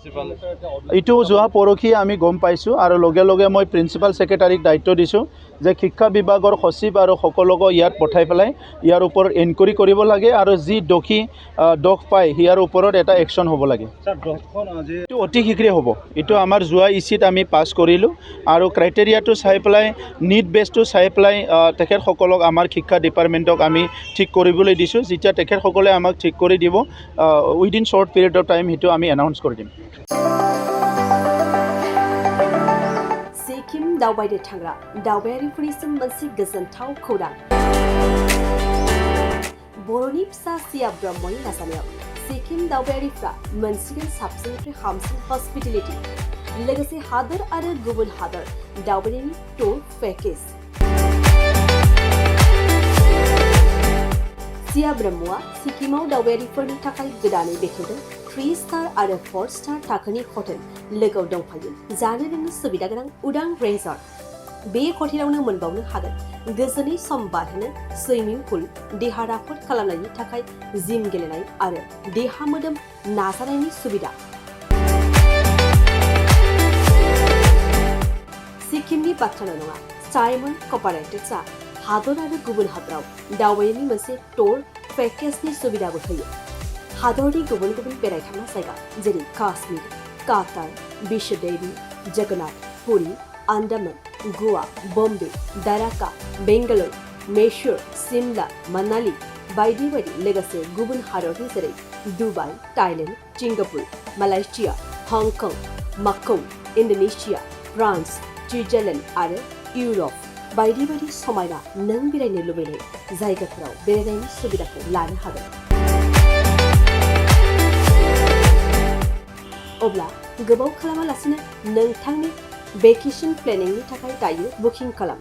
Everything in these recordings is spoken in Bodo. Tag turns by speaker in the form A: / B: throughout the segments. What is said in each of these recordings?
A: এইটো যোৱা পৰহি আমি গম পাইছোঁ আৰু লগে লগে মই প্ৰিন্সিপাল ছেক্ৰেটাৰীক দায়িত্ব দিছোঁ যে শিক্ষা বিভাগৰ সচিব আৰু সকলোকে ইয়াত পঠাই পেলাই ইয়াৰ ওপৰত এনকুৱাৰী কৰিব লাগে আৰু যি দোষী দোষ পায় ইয়াৰ ওপৰত এটা একশ্যন হ'ব লাগে। এইটো অতি শীঘ্ৰে হ'ব। এইটো আমাৰ যোৱা ইচিত আমি পাছ কৰিলোঁ আৰু ক্ৰাইটেৰিয়াটো চাই পেলাই নিট বেছটো চাই পেলাই তেখেতসকলক আমাৰ শিক্ষা ডিপাৰ্টমেণ্টক আমি ঠিক কৰিবলৈ দিছোঁ। যেতিয়া তেখেতসকলে আমাক ঠিক কৰি দিব within short period of time সেইটো আমি এনাউন্স কৰি দিম।
B: सिक्किम दावबायनो थांग्रा दावबायारिफोरनिसिम मोनसे गोजोनथाव खौरां। बर'नि फिसा सिया ब्रह्मनि नाजानायाव सिक्किम दावबायारिफ्रा मोनसिगोन साबसिननिफ्राय हामसिन हस्पिटेलिटी लोगोसे हादोर आरो गुबुन हादोर दावबायनायनि टुर पेकेज। सिया ब्रह्मआ सिक्किमाव दावबायारिफोरनि थाखाय गोदानै बेखेवदों 3 स्टार आरो 4 स्टार थाखोनि हटेल लोगोआव दंफायो जानो लोंनो सुबिदा गोनां उदां रेजर्ट। बे हटेलावनो मोनबावनो हागोन गोजोनै सम बारहोनो सुइमिं पुल, देहा राफोद खालामनायनि थाखाय जिम गेलेनाय आरो देहा मोदोम नाजानायनि सुबिदा। सिक्किमनि बाथ्राल' नङा, साइमन कपारेटिव्सआ हादर आरो गुबुन हादराव दावबायनायनि मोनसे टुर पेकेजनि सुबिदाबो होयो। हादरनि गुबुन गुबुन बेरायथावना जायगा जेरै काश्मीर, कातार, विश्वदेवी, जगन्नाथ, पुरी, आन्डामान, गोवा, बम्बे, दाराका, बेंगालुरु, मैसूर, सिमला, मनाली बायदि बायदि लोगोसे गुबुन हादरनि जेरै Dubai, Thailand, Singapore, Malaysia, Hong Kong, Macau, Indonesia, France, Switzerland आरो इउरप बायदि बायदि समायना नों बेरायनो लुबैनाय जायगाफोराव बेरायनायनि सुबिदाखौ लानो हागोन। अब्ला गोबाव खालामालासिनो नोंथांनि भेकेशन प्लेनिंनि थाखाय दायो बुकिं खालाम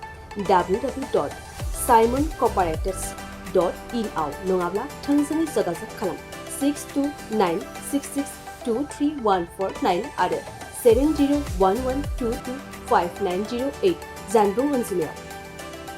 B: www.simoncooperates.in आव नङाब्ला थोंजोङै जगाजग खालाम 6296623149 आरो 7011225908 जानबुं अनजिमायाव।